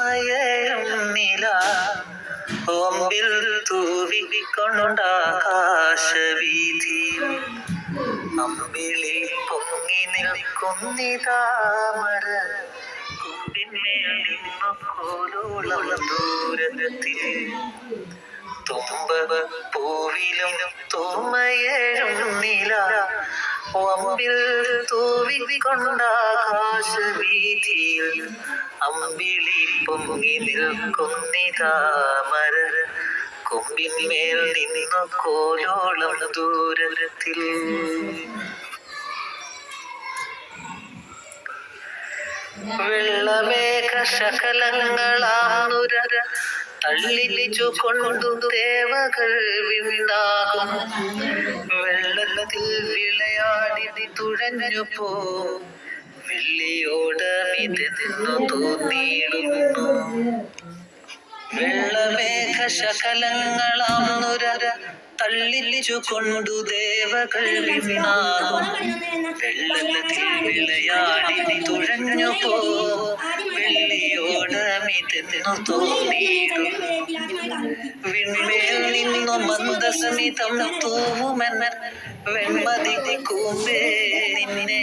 തോമയം നില ഓമ്പിൽ തൂവിക്കൊണ്ടാകാശവീഥി അമ്പിളി പൊങ്ങി നിൽക്കുന്നിതാമര കുമ്പിന്മേൽ നിന്നു കോലോളം ദൂരത്തിൽ തുമ്പ പൂവിലും തോമയം നില ഒമ്പിൽ തൂവിക്കൊണ്ടാകാശവീഥിയിൽ അമ്പിളി പൊങ്ങി നിൽക്കുന്നിതാമര കൊമ്പിന്മേൽ നിന്നു കോലോളം ദൂരത്തിൽ വെള്ളമേഘ ശകലങ്ങളാനുര തള്ളിച്ചു കൊണ്ടു ദേവകൾ വിണ്ണാകും വെള്ളത്തിൽ വിളയാടി തുഴഞ്ഞു പോ വെള്ളിയോട് മിതെന്നു തോന്നിയിടുന്നു വെള്ളമേഘ ശകലങ്ങളാനുര തള്ളിച്ചു കൊണ്ടു ദേവകൾ വിണ്ണാകും വെള്ളത്തിൽ വിളയാടി തുഴഞ്ഞു പോ വെള്ളിയോട് മിതെന്നു തോന്നിയിടുന്നു വിൺമേൽ നിന്നു മന്ദസ്മിതം തൂവുമെന്ന വെൺമതി കൂമ്പേ നിന്നെ